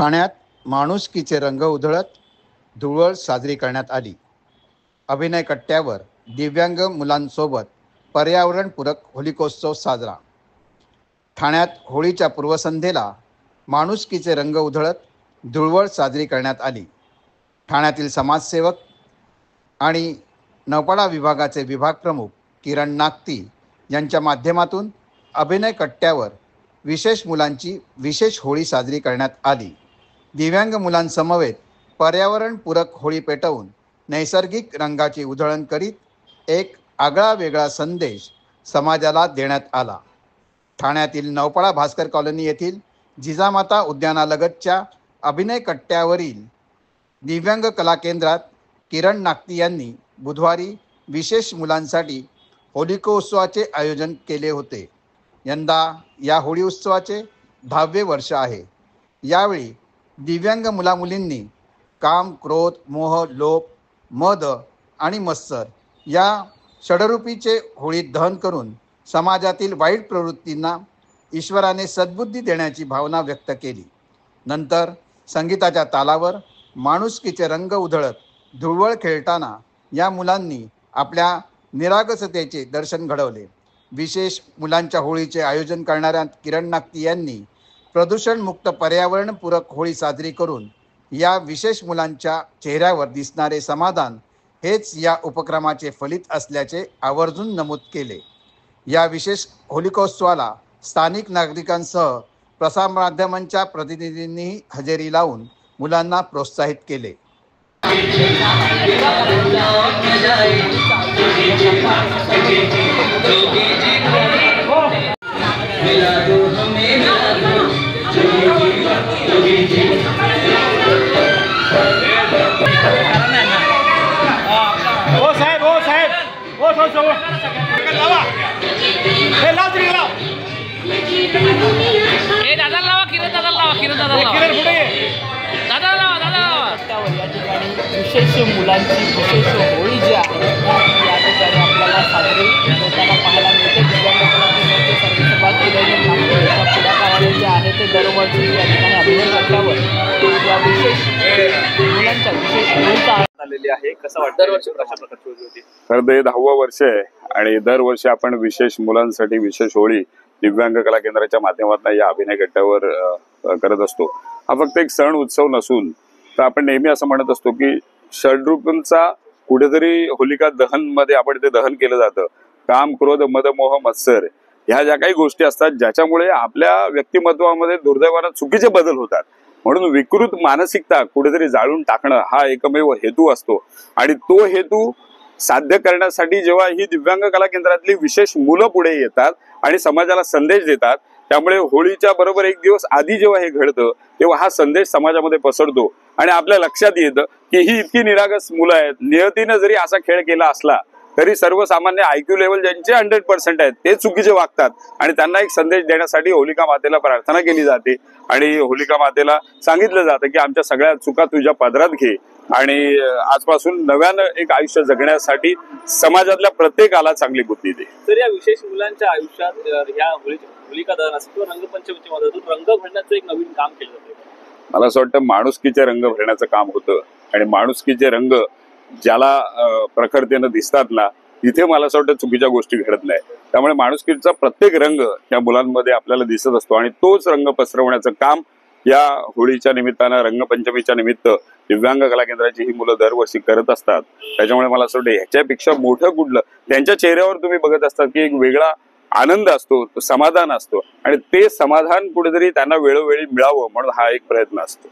ठाण्यात माणुसकीचे रंग उधळत धुळवड साजरी करण्यात आली। अभिनय कट्ट्यावर दिव्यांग मुलांसोबत पर्यावरणपूरक होलिकोत्सव साजरा। ठाण्यात होळीच्या पूर्वसंध्येला माणुसकीचे रंग उधळत धुळवड साजरी करण्यात आली। ठाण्यातील समाजसेवक आणि नौपाडा विभागाचे विभाग प्रमुख किरण नागती यांच्या माध्यमातून अभिनय कट्ट्यावर विशेष मुलांची विशेष होळी साजरी करण्यात आली। दिव्यांग मुलांसमवेत पर्यावरणपूरक होळी पेटवून नैसर्गिक रंगाची उधळण करीत एक आगळा वेगळा संदेश समाजाला देण्यात आला। ठाण्यातील नौपाडा भास्कर कॉलनी येथील जिजामाता उद्यानालगतच्या अभिनय कट्ट्यावरील दिव्यांग कला केंद्रात किरण नागती यांनी बुधवारी विशेष मुलांसाठी होलिकोत्सवाचे आयोजन केले होते। यंदा या होळी उत्सवाचे 10वे वर्ष आहे। यावेळी दिव्यांग मुलामुलींनी काम, क्रोध, मोह, लोभ, मद आणि मत्सर या षडरूपीचे होळीत दहन करून समाजातील वाईट प्रवृत्तींना ईश्वराने सद्बुद्धी देण्याची भावना व्यक्त केली। नंतर संगीताच्या तालावर माणुसकीचे रंग उधळत धुळवड खेळताना या मुलांनी आपल्या निरागसतेचे दर्शन घडवले। विशेष मुलांच्या होळीचे आयोजन करणाऱ्या किरण नागती यांनी प्रदूषणमुक्त पर्यावरणपूरक होळी साजरी करून या विशेष मुलांच्या चेहऱ्यावर दिसणारे समाधान हेच या उपक्रमाचे फलित असल्याचे आवर्जून नमूद केले। या विशेष होलिकोत्सवाला स्थानिक नागरिकांसह प्रसारमाध्यमांच्या प्रतिनिधींनी हजेरी लावून मुलांना प्रोत्साहित केले। विशेष मुलांची विशेष होळी जी आहे या ठिकाणी आपल्याला साजरी होताना पाहायला मिळते। दिव्यांग कलाकारांचे सर्वसुरुवात केलेल्या पुढाकाराने जे आहे ते दरवर्षी या ठिकाणी अभिनय कट्ट्यावर या विशेष मुलांच्या विशेष होळीचा आलेली आहे। कसं वाटतं दरवर्षी कशा प्रकारची होळी होती? तर ते 10वं वर्ष आहे आणि दरवर्षी आपण विशेष मुलांसाठी विशेष होळी दिव्यांग कला केंद्राच्या माध्यमातून या अभिनय कट्ट्यावर करत असतो। हा फक्त एक सण उत्सव नसून तर आपण नेहमी असं म्हणत असतो की षडरूपांचा कुठेतरी होलिका दहन मध्ये आपण ते दहन केलं जातं। काम, क्रोध, मद, मोह, मत्सर ह्या ज्या काही गोष्टी असतात ज्याच्यामुळे आपल्या व्यक्तिमत्वामध्ये दुर्दैवाने चुकीचे बदल होतात, म्हणून विकृत मानसिकता कुठेतरी जाळून टाकणं हा एकमेव हेतू असतो। आणि तो हेतू साध्य करण्यासाठी जेव्हा ही दिव्यांग कला केंद्रातली विशेष मुलं पुढे येतात आणि समाजाला संदेश देतात, त्यामुळे होळीच्या बरोबर एक दिवस आधी जेव्हा हे घडतं तेव्हा हा संदेश समाजामध्ये पसरतो आणि आपल्या लक्षात येतं की ही इतकी निरागस मुलं आहेत। नियतीने जरी असा खेळ केला असला तरी सर्वसामान्य IQ लेवल ज्यांचे 100% आहेत ते चुकीचे वागतात आणि त्यांना एक संदेश देण्यासाठी होलिका मातेला प्रार्थना केली जाते आणि होलिका मातेला सांगितलं जातं की आमच्या सगळ्या चुका तुझ्या पदरात घे आणि आजपासून नव्यानं एक आयुष्य जगण्यासाठी समाजातल्या प्रत्येकाला चांगली बुद्धी दे। तर या विशेष मुलांच्या आयुष्यात ह्या होलिका दहन असतो रंगपंचमीच्या मदतीतून रंग भरण्याचं एक नवीन काम केलं जातं। मला असं वाटतं माणुसकीचे रंग भरण्याचं काम होतं आणि माणुसकीचे रंग ज्याला प्रखरतेनं दिसतात ना तिथे मला असं वाटतं चुकीच्या गोष्टी घडत नाही। त्यामुळे माणुसकीचा प्रत्येक रंग या मुलांमध्ये आपल्याला दिसत असतो आणि तोच रंग पसरवण्याचं काम या होळीच्या निमित्तानं रंगपंचमीच्या निमित्त दिव्यांग कला केंद्राची ही मुलं दरवर्षी करत असतात। त्याच्यामुळे मला असं वाटतं ह्याच्यापेक्षा मोठं कुठलं त्यांच्या चेहऱ्यावर तुम्ही बघत असतात की एक वेगळा आनंद असतो, समाधान असतो आणि ते समाधान कुठेतरी त्यांना वेळोवेळी मिळावं म्हणून हा एक प्रयत्न असतो।